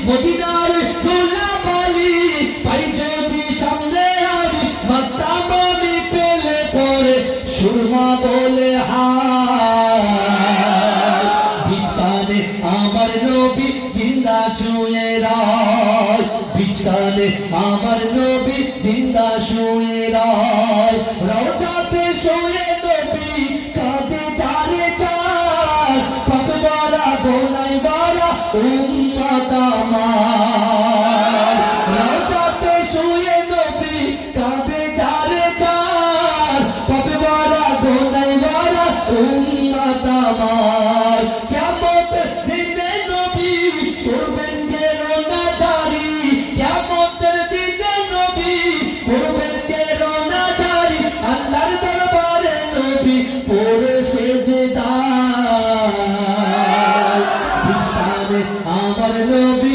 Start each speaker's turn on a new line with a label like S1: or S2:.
S1: মদিনার ধুলাবালি পাই যদি সামনে আমি মাতাম আমি পেলে পরে সুরমা বলে হায় বিছানে আমার নবী জিন্দা শুয়ে রায় বিছানে আমার নবী জিন্দা শুয়ে রায় রওজাতে শুয়ে নবী কাঁদে চারে চার পাপ বারা গোনাই বারা উম্মত আমার রওজাতে শুয়ে নবী কাঁদে চারে চার পাপ বারা গোনাই বারা উম্মত আমার কিয়ামত দিনে নবী করবেন যে রোনা জারি কিয়ামত দিনে নবী করবেন যে রোনা জারি আল্লাহর দরবারে নবী পড়ে সেজদায় বিছানে আমার নবী